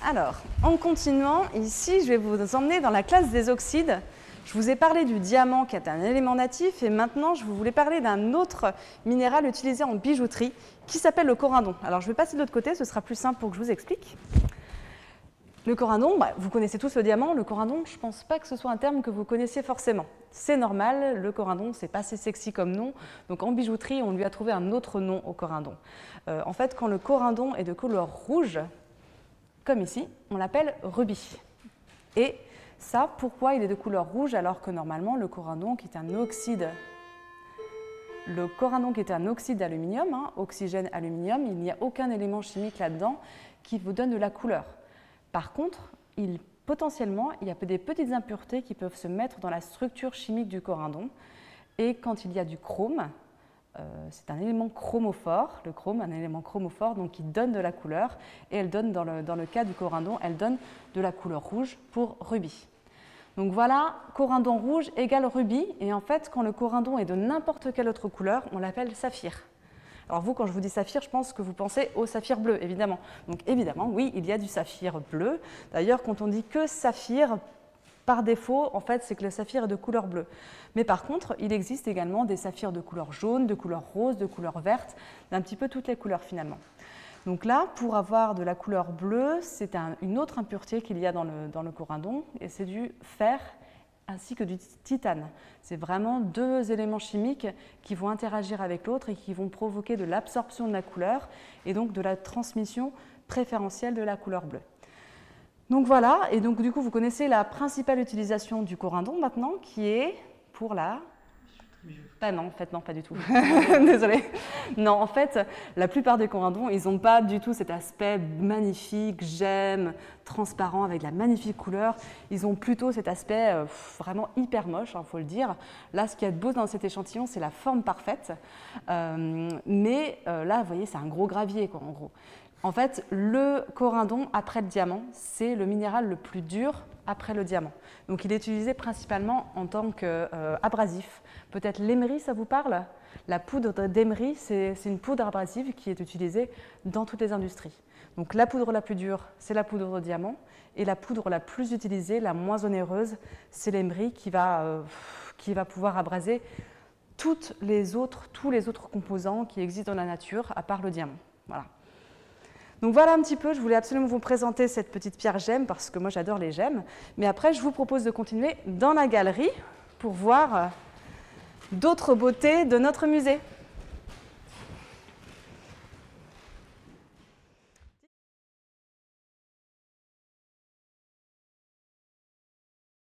Alors, en continuant, ici, je vais vous emmener dans la classe des oxydes. Je vous ai parlé du diamant qui est un élément natif et maintenant je voulais parler d'un autre minéral utilisé en bijouterie qui s'appelle le corindon. Alors je vais passer de l'autre côté, ce sera plus simple pour que je vous explique. Le corindon, vous connaissez tous le diamant, le corindon, je ne pense pas que ce soit un terme que vous connaissiez forcément. C'est normal, le corindon, c'est pas assez sexy comme nom, donc en bijouterie, on lui a trouvé un autre nom au corindon. En fait, quand le corindon est de couleur rouge, comme ici, on l'appelle rubis. Et ça, pourquoi il est de couleur rouge alors que normalement le corindon qui est un oxyde, d'aluminium, oxygène aluminium, il n'y a aucun élément chimique là-dedans qui vous donne de la couleur. Par contre, potentiellement, il y a des petites impuretés qui peuvent se mettre dans la structure chimique du corindon. Et quand il y a du chrome, c'est un élément chromophore, le chrome, un élément chromophore, donc qui donne de la couleur. Et elle donne, dans le cas du corindon, elle donne de la couleur rouge pour rubis. Donc voilà, corindon rouge égale rubis. Et en fait, quand le corindon est de n'importe quelle autre couleur, on l'appelle saphir. Alors vous, quand je vous dis saphir, je pense que vous pensez au saphir bleu, évidemment. Donc évidemment, oui, il y a du saphir bleu. D'ailleurs, quand on dit que saphir, par défaut, en fait, c'est que le saphir est de couleur bleue. Mais par contre, il existe également des saphirs de couleur jaune, de couleur rose, de couleur verte, d'un petit peu toutes les couleurs finalement. Donc là, pour avoir de la couleur bleue, c'est une autre impureté qu'il y a dans le corindon, et c'est du fer ainsi que du titane. C'est vraiment deux éléments chimiques qui vont interagir avec l'autre et qui vont provoquer de l'absorption de la couleur et donc de la transmission préférentielle de la couleur bleue. Donc voilà, et donc du coup vous connaissez la principale utilisation du corindon maintenant qui est pour la... non, en fait, non, pas du tout. Désolée. Non, en fait, la plupart des corindons, ils n'ont pas du tout cet aspect magnifique, gemme, transparent, avec de la magnifique couleur. Ils ont plutôt cet aspect vraiment hyper moche, il faut le dire. Là, ce qu'il y a de beau dans cet échantillon, c'est la forme parfaite. Mais là, vous voyez, c'est un gros gravier, quoi, en gros. En fait, le corindon, après le diamant, c'est le minéral le plus dur après le diamant. Donc, il est utilisé principalement en tant qu'abrasif. Peut-être l'émery, ça vous parle? La poudre d'émery, c'est une poudre abrasive qui est utilisée dans toutes les industries. Donc, la poudre la plus dure, c'est la poudre de diamant. Et la poudre la plus utilisée, la moins onéreuse, c'est l'émery qui va pouvoir abraser tous les autres composants qui existent dans la nature, à part le diamant. Voilà. Donc voilà un petit peu, je voulais absolument vous présenter cette petite pierre gemme parce que moi j'adore les gemmes. Mais après, je vous propose de continuer dans la galerie pour voir d'autres beautés de notre musée.